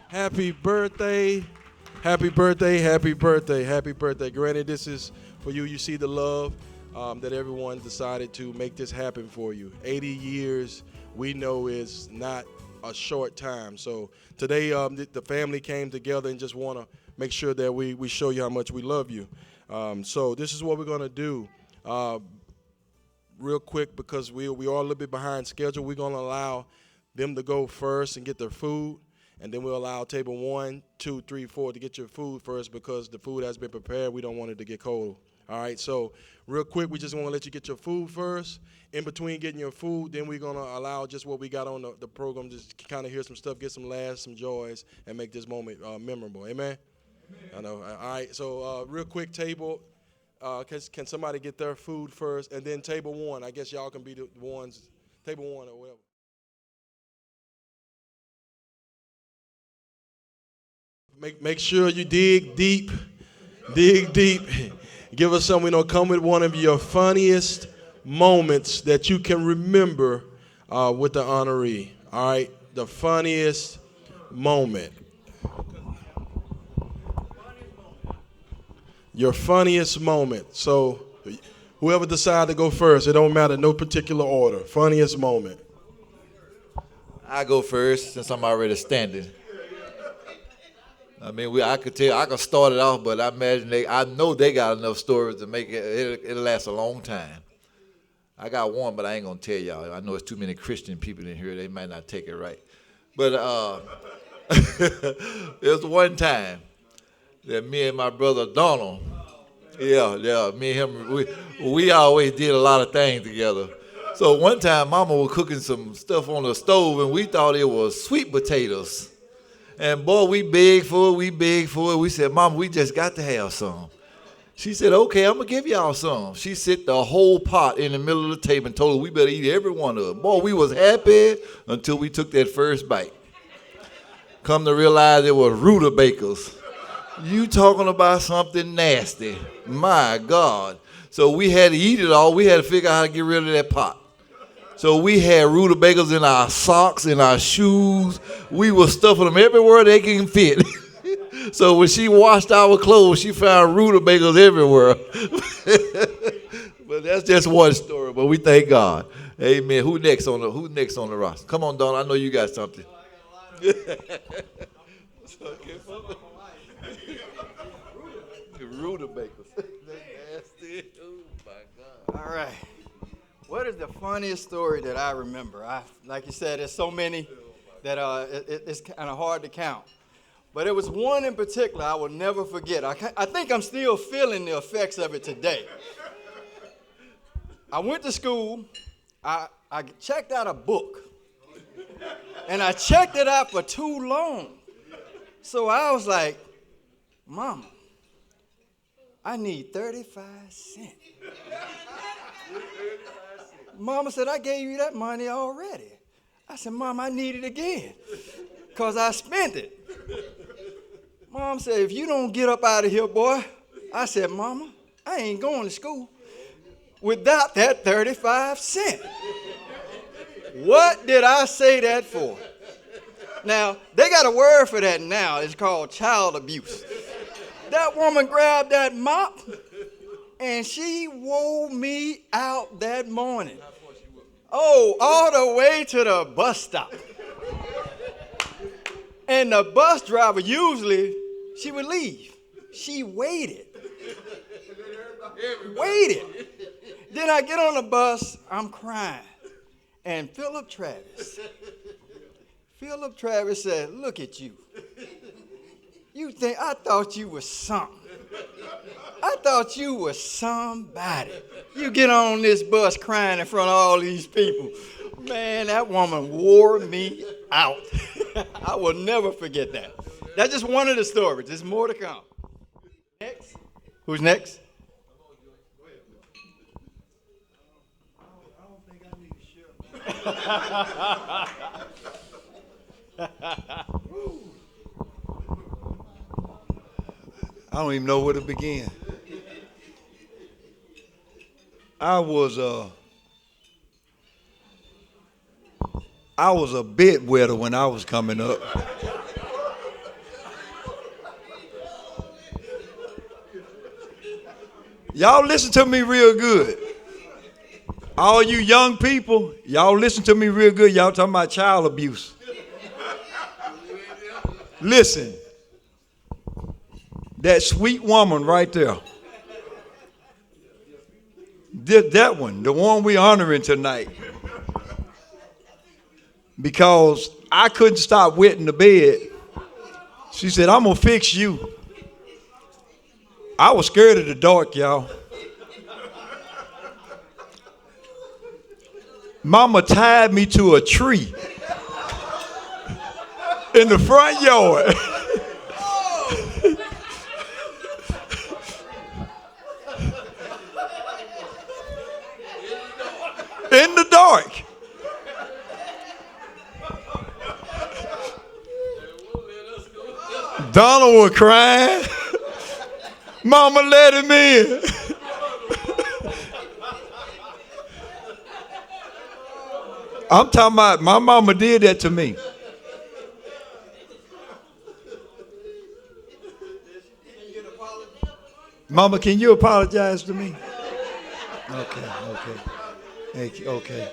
Happy birthday. Happy birthday. Happy birthday. Happy birthday. Granted, this is for you. You see the love that everyone decided to make this happen for you. 80 years, we know, is not a short time. So today, the family came together and just want to make sure that we show you how much we love you. So this is what we're going to do. Real quick, because we are a little bit behind schedule, we're going to allow them to go first and get their food. And then we'll allow table 1, 2, 3, 4 to get your food first because the food has been prepared. We don't want it to get cold. All right, so real quick, we just want to let you get your food first. In between getting your food, then we're going to allow just what we got on the program, just kind of hear some stuff, get some laughs, some joys, and make this moment memorable. Amen? I know. All right, so real quick, table, can somebody get their food first? And then table 1, I guess y'all can be the ones, table 1 or whatever. Make sure you dig deep. Dig deep. Give us something. Come with one of your funniest moments that you can remember with the honoree. All right? The funniest moment. Your funniest moment. So whoever decides to go first, it don't matter, no particular order. Funniest moment. I go first since I'm already standing. I mean, I could start it off, but I know they got enough stories to make it'll last a long time. I got one, but I ain't gonna tell y'all. I know it's too many Christian people in here; they might not take it right. But there was one time that me and my brother Donald, me and him, we always did a lot of things together. So one time, Mama was cooking some stuff on the stove, and we thought it was sweet potatoes. And boy, we begged for it. We said, Mama, we just got to have some. She said, okay, I'm going to give y'all some. She set the whole pot in the middle of the table and told us we better eat every one of them. Boy, we was happy until we took that first bite. Come to realize it was rutabagas. You talking about something nasty. My God. So we had to eat it all. We had to figure out how to get rid of that pot. So we had rutabagas in our socks, in our shoes. We were stuffing them everywhere they can fit. So when she washed our clothes, she found rutabagas everywhere. But that's just one story, but we thank God. Amen. Who's next on the roster? Come on, Don. I know you got something. Rutabagas. Nasty. Oh, my God. All right. What is the funniest story that I remember? Like you said, there's so many that it's kind of hard to count. But there was one in particular I will never forget. I think I'm still feeling the effects of it today. I went to school. I checked out a book. And I checked it out for too long. So I was like, Mama, I need 35 cents. Mama said, I gave you that money already. I said, Mom, I need it again because I spent it. Mom said, if you don't get up out of here, boy. I said, Mama, I ain't going to school without that 35 cents. What did I say that for? Now, they got a word for that now. It's called child abuse. That woman grabbed that mop and she wore me out that morning. Oh, all the way to the bus stop. And the bus driver, usually, she would leave. She waited. Then I get on the bus, I'm crying. And Philip Travis said, look at you. I thought you was something. I thought you was somebody. You get on this bus crying in front of all these people. Man, that woman wore me out. I will never forget that. That's just one of the stories. There's more to come. Next. Who's next? I don't think I need to share. I don't even know where to begin. I was I was a bit wetter when I was coming up. Y'all listen to me real good. All you young people, y'all listen to me real good. Y'all talking about child abuse. Listen, that sweet woman right there, that one, the one we honoring tonight, because I couldn't stop wetting the bed. She said, I'm gonna fix you. I was scared of the dark, y'all. Mama tied me to a tree in the front yard. In the dark. Donald was crying. Mama let him in. I'm talking about my mama did that to me. Mama, can you apologize to me? Okay. Hey, okay.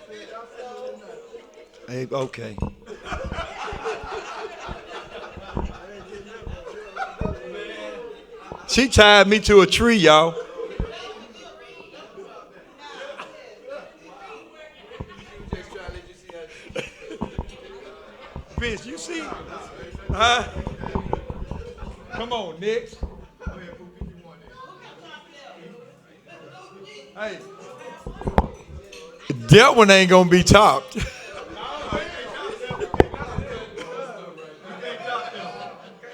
Hey, okay. She tied me to a tree, y'all. Vince, you see? Huh? Come on, Nick. Hey. That one ain't gonna be topped.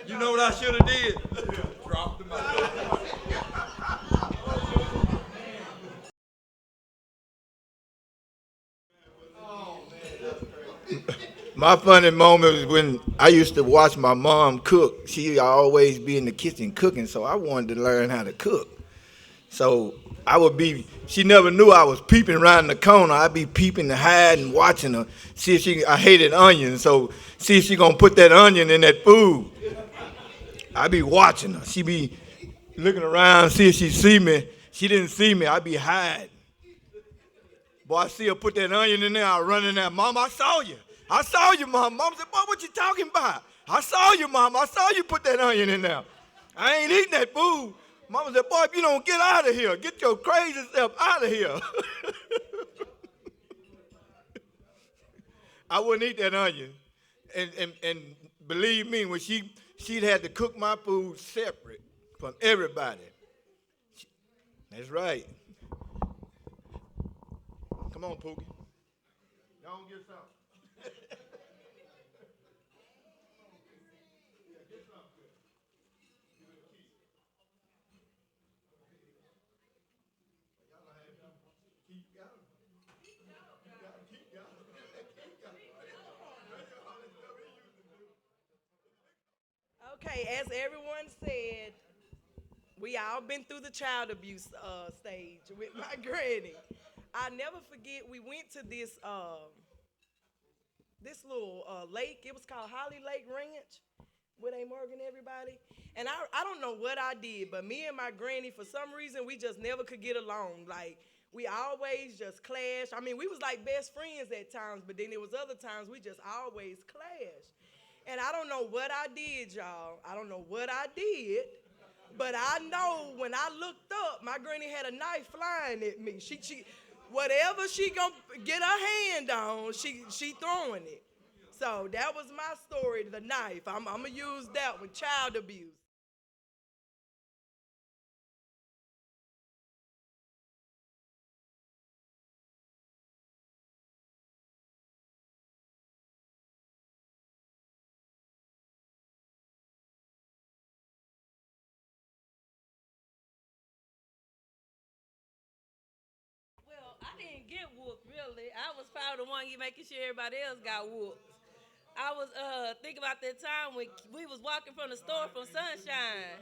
You know what I should have did? Drop the mic. My funny moment was when I used to watch my mom cook. She always be in the kitchen cooking, so I wanted to learn how to cook. So I would be, she never knew I was peeping around the corner. I'd be peeping to hide and watching her. See if I hated onions, so see if she gonna put that onion in that food. I'd be watching her. She'd be looking around, see if she see me. She didn't see me, I'd be hiding. Boy, I see her put that onion in there, I run in there. Mom, I saw you. I saw you, Mom. Mom said, boy, what you talking about? I saw you, Mom. I saw you put that onion in there. I ain't eating that food. Mama said, boy, if you don't get out of here, get your crazy self out of here. I wouldn't eat that onion. And believe me, when she'd had to cook my food separate from everybody. That's right. Come on, Pookie. Don't get some. Okay, as everyone said, we all been through the child abuse stage with my granny. I never forget we went to this little lake. It was called Holly Lake Ranch with A. Morgan, everybody. And I don't know what I did, but me and my granny, for some reason, we just never could get along. Like, we always just clashed. I mean, we was like best friends at times, but then there was other times we just always clashed. And I don't know what I did, y'all. I don't know what I did. But I know when I looked up, my granny had a knife flying at me. She whatever she gonna get her hand on, she throwing it. So that was my story, the knife. I'm gonna use that with child abuse. Well, I didn't get whooped really. I was probably the one you making sure everybody else got whooped. I was thinking about that time when we was walking from the store from Sunshine,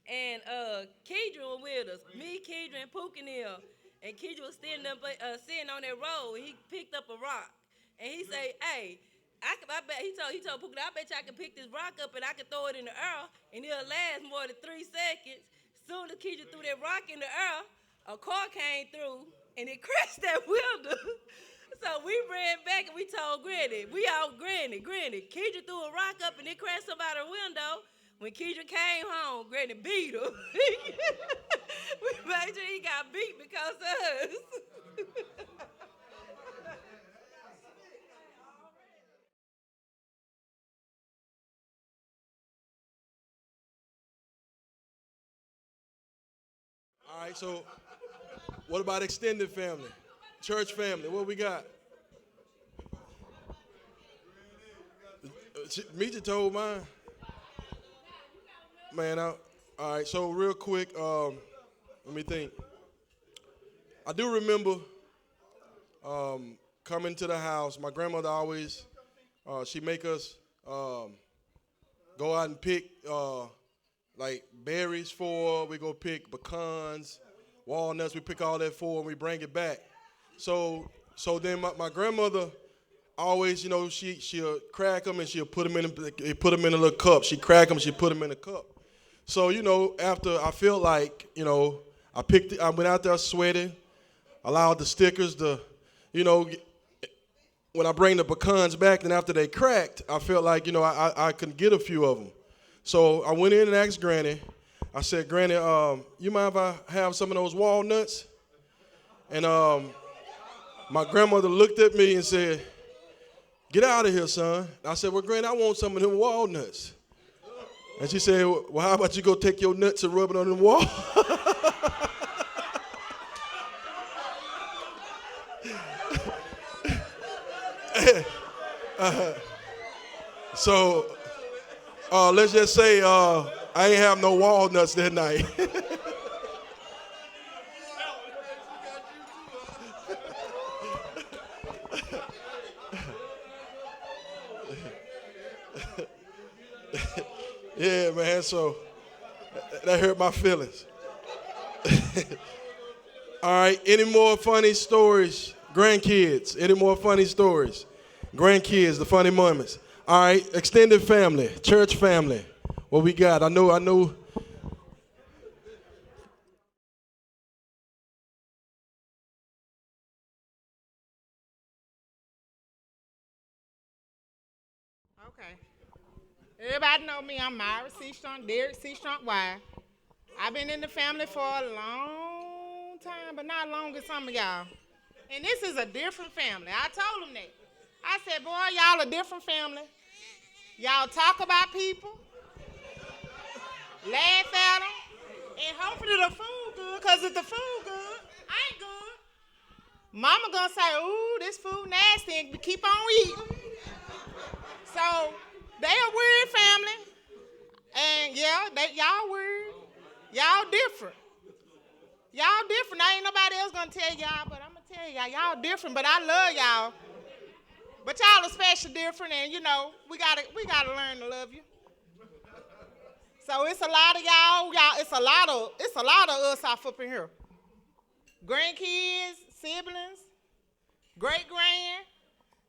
and Kedra was with us. Me, Kedra, and Pookie and them. And Kedra was sitting on that road. He picked up a rock, and he say, "Hey, I bet he told Pookie, I bet you I can pick this rock up and I can throw it in the air and it'll last more than 3 seconds. Soon as Keisha threw that rock in the air, a car came through and it crashed that window. So we ran back and we told Granny, Granny, Keisha threw a rock up and it crashed somebody's window. When Keisha came home, Granny beat her. We made sure he got beat because of us. All right, so what about extended family? Church family, what we got? Meet told mine. Man, all right, so real quick, let me think. I do remember coming to the house. My grandmother always, she make us go out and pick like berries for her. We go pick pecans, walnuts. We pick all that for her and we bring it back. So then my grandmother always, you know, she'll crack them and she'll put them in a little cup. She crack them, she put them in a cup. So, you know, after I felt like, you know, I went out there sweating, allowed the stickers to, you know, when I bring the pecans back, then after they cracked, I felt like, you know, I could get a few of them. So I went in and asked Granny. I said, Granny, you mind if I have some of those walnuts? And my grandmother looked at me and said, get out of here, son. I said, well, Granny, I want some of them walnuts. And she said, well, how about you go take your nuts and rub it on the wall? So let's just say I ain't have no walnuts that night. Yeah, man, so that hurt my feelings. All right, any more funny stories? Grandkids, any more funny stories? Grandkids, the funny moments. All right, extended family, church family. What we got? I know. Okay. Everybody know me. I'm Myra C. Strunk, Derek C. Strunk wife. I've been in the family for a long time, but not long as some of y'all. And this is a different family. I told them that. I said, boy, y'all a different family. Y'all talk about people, laugh at them, and hopefully the food good, because if the food good, I ain't good. Mama gonna say, ooh, this food nasty, and keep on eating. So they a weird family, and yeah, y'all weird. Y'all different. Y'all different. I ain't nobody else gonna tell y'all, but I'm gonna tell y'all different. But I love y'all. But y'all are special, different, and you know we gotta learn to love you. So it's a lot of y'all. It's a lot of us off up in here. Grandkids, siblings, great grand.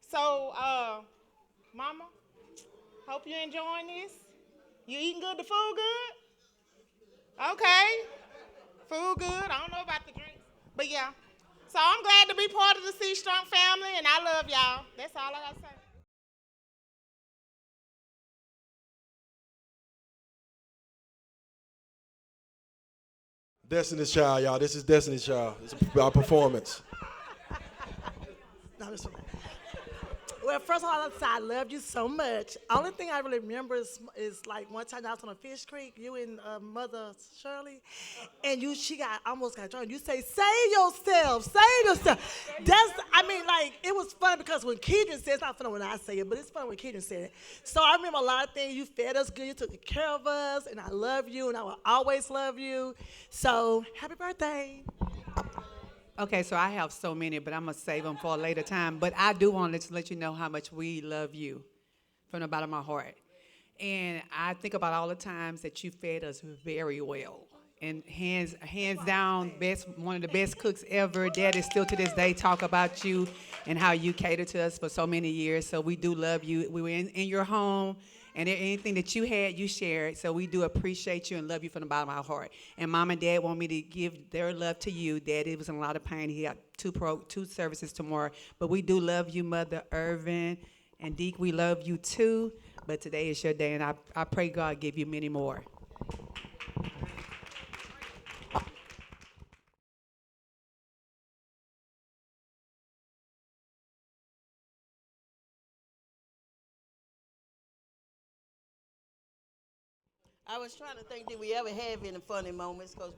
So, Mama, hope you're enjoying this. You eating good? The food good? Okay. Food good. I don't know about the drinks, but yeah. So I'm glad to be part of the C. Strunk family, and I love y'all. That's all I got to say. Destiny's Child, y'all. This is Destiny's Child. It's our performance. No, this one. Well, first of all, I'd say I love you so much. Only thing I really remember is like one time I was on a Fish Creek, you and Mother Shirley, and she almost got drunk. You say, save yourself. It was funny because when Keegan said, it's not funny when I say it, but it's funny when Keegan said it. So I remember a lot of things. You fed us good, you took care of us, and I love you, and I will always love you. So happy birthday. Okay, so I have so many, but I'm going to save them for a later time. But I do want to let you know how much we love you from the bottom of my heart. And I think about all the times that you fed us very well. and hands down, one of the best cooks ever. Daddy still to this day talk about you and how you catered to us for so many years. So we do love you. We were in your home, and anything that you had, you shared. So we do appreciate you and love you from the bottom of our heart. And Mom and Dad want me to give their love to you. Daddy was in a lot of pain. He got two services tomorrow. But we do love you, Mother Ervin. And Deke, we love you too. But today is your day, and I pray God give you many more. I was trying to think, did we ever have any funny moments? Because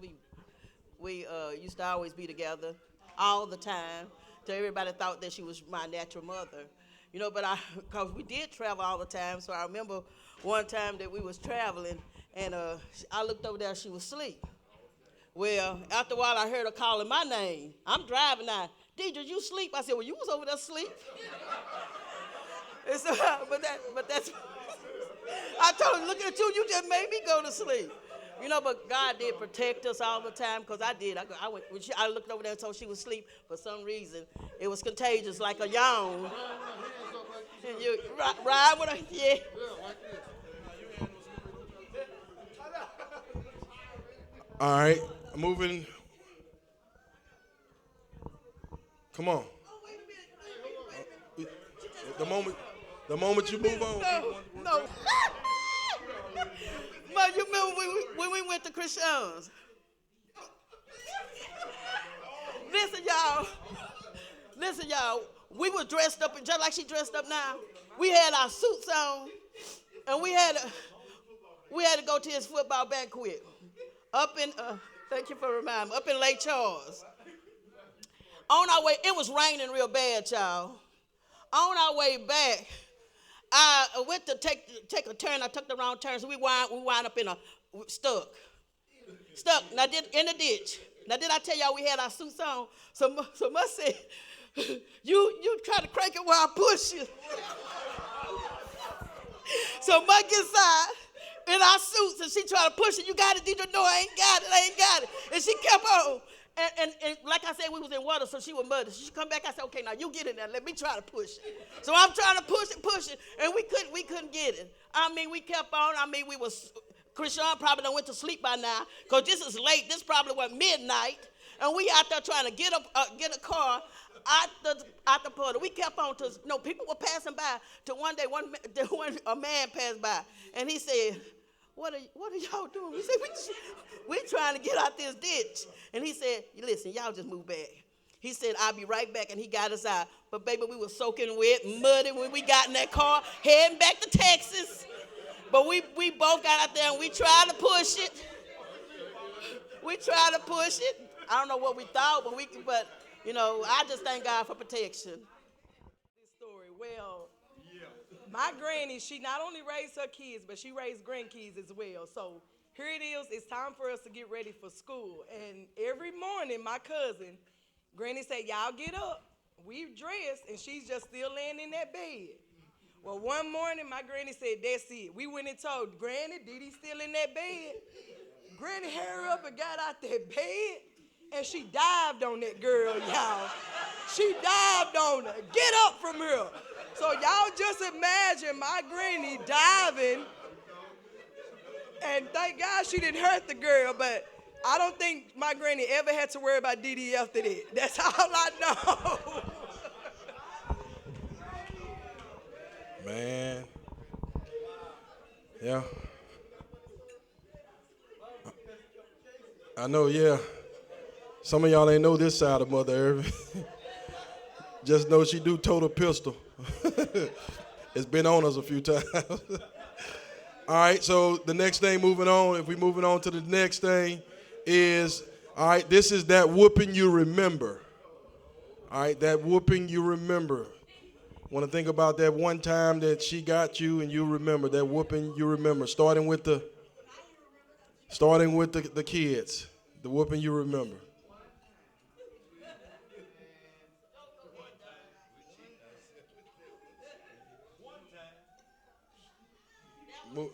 we used to always be together all the time. So everybody thought that she was my natural mother. You know, but because we did travel all the time, so I remember one time that we was traveling, and I looked over there, she was asleep. Well, after a while, I heard her calling my name. I'm driving now. Deidre, you sleep? I said, well, you was over there asleep. And so, but that's, I told her, look at you just made me go to sleep. You know, but God did protect us all the time, because I did. I looked over there and told she was asleep. For some reason, it was contagious, like a yawn. And you ride with her, yeah. All right, moving. Come on. The moment you move on. No. But you remember when we went to Christian's? Listen, y'all. We were dressed up, just like she dressed up now. We had our suits on, and we had to go to his football banquet up in. Thank you for reminding me. Up in Lake Charles. On our way, it was raining real bad, y'all. On our way back, I went to take a turn. I took the wrong turn, so we wind up in stuck. Now in the ditch. Now did I tell y'all we had our suits on? So Mus said, you try to crank it while I push you. So Mus gets inside in our suits, and she tried to push it. You got it, Deidre? No, I ain't got it. And she kept on. And like I said, we was in water, so she was muddy. She come back, I said, okay, now you get in there. Let me try to push it. So I'm trying to push it, and we couldn't get it. I mean, we kept on. I mean, Christian probably done went to sleep by now, because this is late. This probably was midnight, and we out there trying to get a car out the puddle. We kept on people were passing by. To one day, a man passed by, and he said, What are y'all doing? We said, we trying to get out this ditch. And he said, listen, y'all just move back. He said, I'll be right back, and he got us out. But baby, we were soaking wet, muddy when we got in that car, heading back to Texas. But we both got out there, and we tried to push it. I don't know what we thought, but you know, I just thank God for protection. This story, well, my granny, she not only raised her kids, but she raised grandkids as well. So here it is. It's time for us to get ready for school. And every morning, my cousin, Granny said, y'all get up. We dressed, and she's just still laying in that bed. Well, one morning, my granny said, that's it. We went and told Granny, Dee Dee still in that bed. Granny hurried up and got out that bed, and she dived on that girl, y'all. She dived on her. Get up from here. So y'all just imagine my granny diving, and thank God she didn't hurt the girl, but I don't think my granny ever had to worry about Dee Dee after that. That's all I know. Man. Yeah. I know, yeah. Some of y'all ain't know this side of Mother Ervin. Just know she do total pistol. It's been on us a few times. All right, so the next thing moving on, if we moving on to the next thing is, all right, this is that whooping you remember. All right, that whooping you remember. Want to think about that one time that she got you and you remember, that whooping you remember, starting with the kids, the whooping you remember.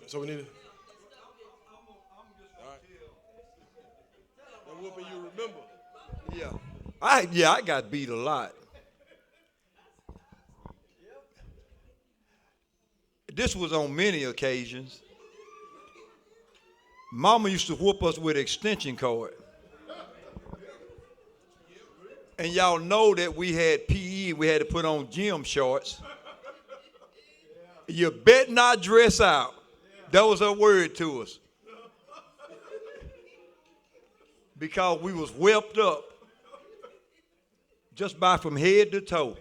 So we need to. whooping you remember. Yeah. I got beat a lot. This was on many occasions. Mama used to whoop us with an extension cord. And y'all know that we had PE, we had to put on gym shorts. You bet not dress out. That was her word to us. Because we was whipped up just by from head to toe.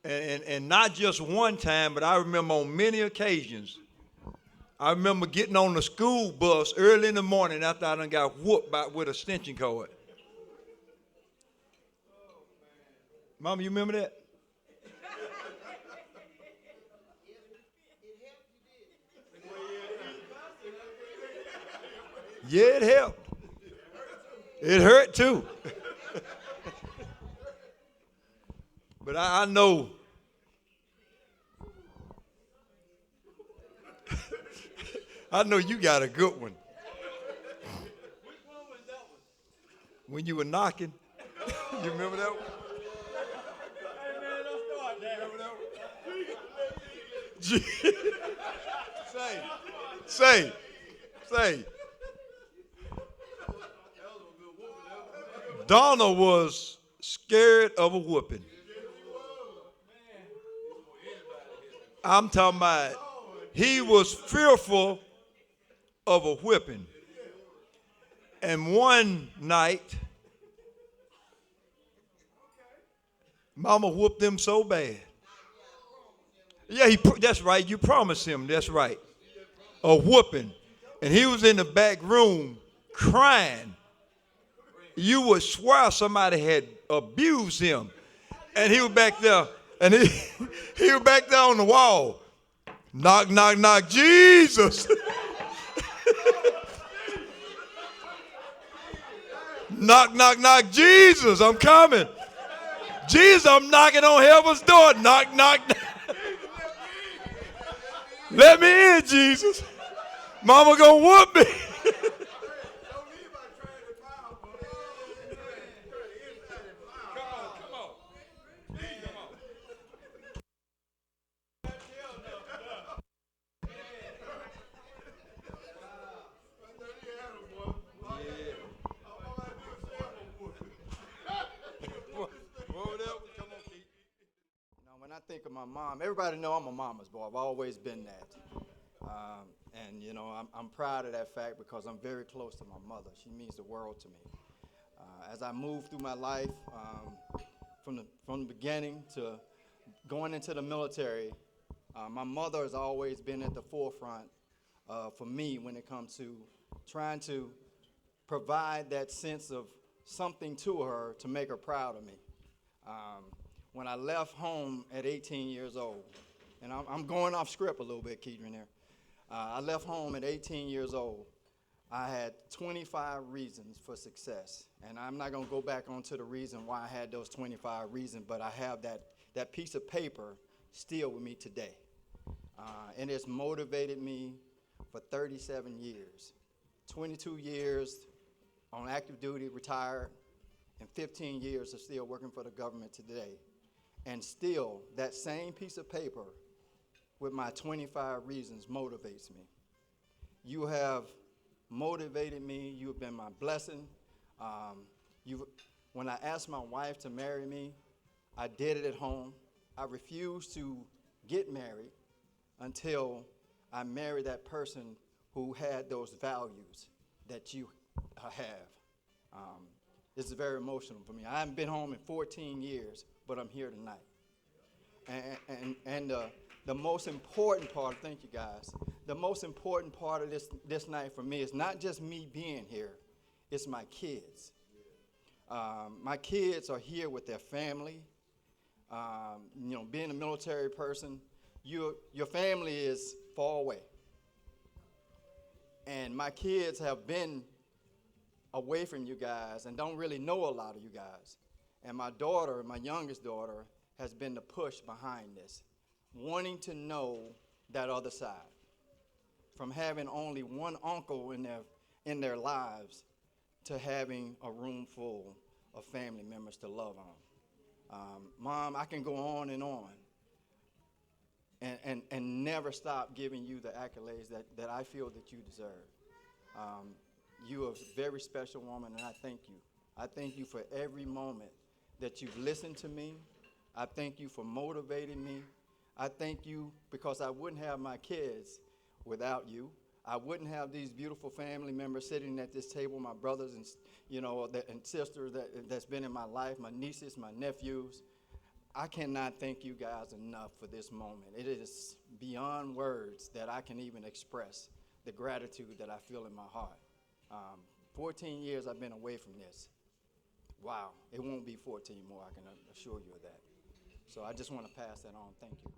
And not just one time, but I remember on many occasions. I remember getting on the school bus early in the morning after I done got whooped with a extension cord. Mama, you remember that? Yeah, it helped. It hurt too. But I know. I know you got a good one. When you were knocking, you remember that one? Say. Donna was scared of a whooping. I'm talking about he was fearful of a whipping. And one night, Mama whooped him so bad. Yeah, that's right. You promised him. That's right. A whooping. And he was in the back room crying. You would swear somebody had abused him. And he was back there. And he was back there on the wall. Knock, knock, knock. Jesus. Knock, knock, knock. Jesus, I'm coming. Jesus, I'm knocking on heaven's door. Knock, knock, knock. Let me in, Jesus. Mama gonna whoop me. When I think of my mom, everybody know I'm a mama's boy. I've always been that. And, you know, I'm proud of that fact because I'm very close to my mother. She means the world to me. As I move through my life, from the beginning to going into the military, my mother has always been at the forefront for me when it comes to trying to provide that sense of something to her to make her proud of me. When I left home at 18 years old, and I'm going off script a little bit, Keedron, there. I left home at 18 years old. I had 25 reasons for success. And I'm not going to go back onto the reason why I had those 25 reasons, but I have that piece of paper still with me today. And it's motivated me for 37 years. 22 years on active duty, retired, and 15 years of still working for the government today. And still, that same piece of paper with my 25 reasons motivates me. You have motivated me. You have been my blessing. When I asked my wife to marry me, I did it at home. I refused to get married until I married that person who had those values that you have. This is very emotional for me. I haven't been home in 14 years, but I'm here tonight. And the most important part, thank you guys, the most important part of this night for me is not just me being here, it's my kids. My kids are here with their family. You know, being a military person, your family is far away. And my kids have been away from you guys and don't really know a lot of you guys. And my daughter, my youngest daughter, has been the push behind this, wanting to know that other side. From having only one uncle in their lives to having a room full of family members to love on. Mom, I can go on and never stop giving you the accolades that I feel that you deserve. You are a very special woman, and I thank you. I thank you for every moment that you've listened to me. I thank you for motivating me. I thank you because I wouldn't have my kids without you. I wouldn't have these beautiful family members sitting at this table, my brothers and and sisters that's been in my life, my nieces, my nephews. I cannot thank you guys enough for this moment. It is beyond words that I can even express the gratitude that I feel in my heart. 14 years I've been away from this. Wow, it won't be 14 more, I can assure you of that. So I just want to pass that on. Thank you.